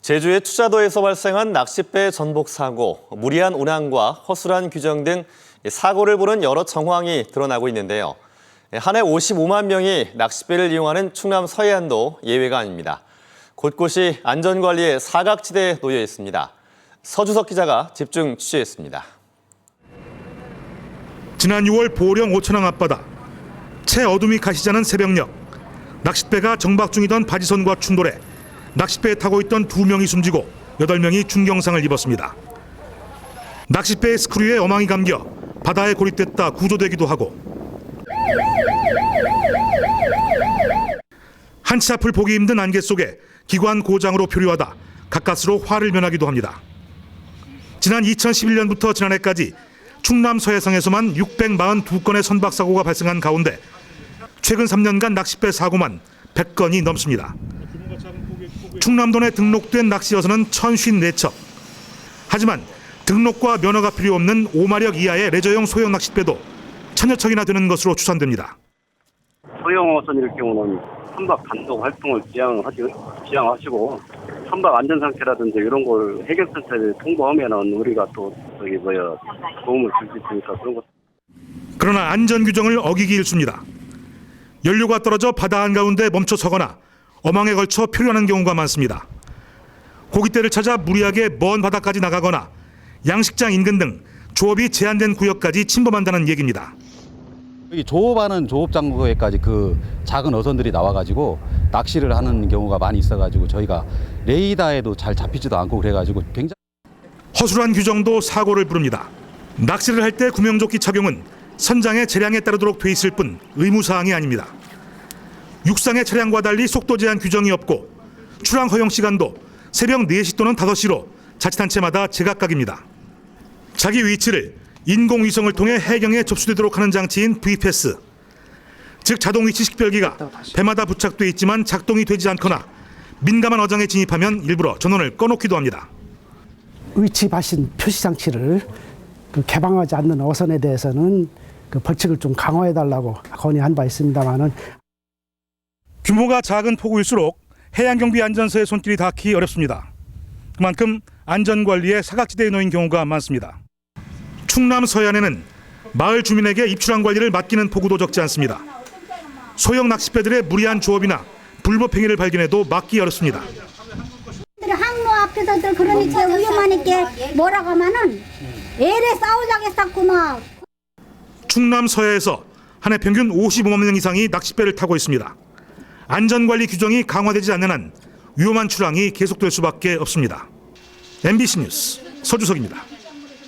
제주의 투자도에서 발생한 낚싯배 전복 사고, 무리한 운항과 허술한 규정 등 사고를 보는 여러 정황이 드러나고 있는데요. 한 해 55만 명이 낚싯배를 이용하는 충남 서해안도 예외가 아닙니다. 곳곳이 안전관리의 사각지대에 놓여 있습니다. 서주석 기자가 집중 취재했습니다. 지난 6월 보령 오천항 앞바다, 채 어둠이 가시자는 새벽녘, 낚싯배가 정박 중이던 바지선과 충돌해 낚싯배에 타고 있던 2명이 숨지고 8명이 중경상을 입었습니다. 낚싯배의 스크류에 어망이 감겨 바다에 고립됐다 구조되기도 하고, 한치 앞을 보기 힘든 안개 속에 기관 고장으로 표류하다 가까스로 화를 면하기도 합니다. 지난 2011년부터 지난해까지 충남 서해상에서만 642건의 선박사고가 발생한 가운데 최근 3년간 낚싯배 사고만 100건이 넘습니다. 충남도 내 등록된 낚시여선은 1,054척. 하지만 등록과 면허가 필요 없는 5마력 이하의 레저용 소형 낚싯배도 1000여 척이나 되는 것으로 추산됩니다. 소형 어선일 경우는 선박 단속 활동을 지향하시고 선박 안전 상태라든지 이런 걸 해경센터에 통보하면은 우리가 또 도움을 줄 수 있으니까 그런 것. 그러나 안전 규정을 어기기 일쑤입니다. 연료가 떨어져 바다 한가운데 멈춰 서거나 어망에 걸쳐 표류하는 경우가 많습니다. 고깃대를 찾아 무리하게 먼 바다까지 나가거나 양식장 인근 등 조업이 제한된 구역까지 침범한다는 얘기입니다. 여기 조업하는 조업장소에까지 그 작은 어선들이 나와가지고 낚시를 하는 경우가 많이 있어가지고 저희가 레이더에도 잘 잡히지도 않고 그래가지고 굉장히 허술한 규정도 사고를 부릅니다. 낚시를 할 때 구명조끼 착용은 선장의 재량에 따르도록 돼 있을 뿐 의무사항이 아닙니다. 육상의 차량과 달리 속도 제한 규정이 없고 출항 허용 시간도 새벽 4시 또는 5시로 자치단체마다 제각각입니다. 자기 위치를 인공위성을 통해 해경에 접수되도록 하는 장치인 V패스, 즉 자동 위치 식별기가 배마다 부착돼 있지만 작동이 되지 않거나 민감한 어장에 진입하면 일부러 전원을 꺼놓기도 합니다. 위치 발신 표시 장치를 개방하지 않는 어선에 대해서는 벌칙을 좀 강화해달라고 건의한 바 있습니다만은, 규모가 작은 포구일수록 해양경비 안전서의 손길이 닿기 어렵습니다. 그만큼 안전관리에 사각지대에 놓인 경우가 많습니다. 충남 서해안에는 마을 주민에게 입출항 관리를 맡기는 포구도 적지 않습니다. 소형 낚싯배들의 무리한 조업이나 불법 행위를 발견해도 막기 어렵습니다. 항로 앞에서 그러니까 위험하니까 뭐라고 하면은 애래 싸우자게 쌌구나. 충남 서해에서 한 해 평균 55만 명 이상이 낚싯배를 타고 있습니다. 안전관리 규정이 강화되지 않는 한 위험한 출항이 계속될 수밖에 없습니다. MBC 뉴스 서주석입니다.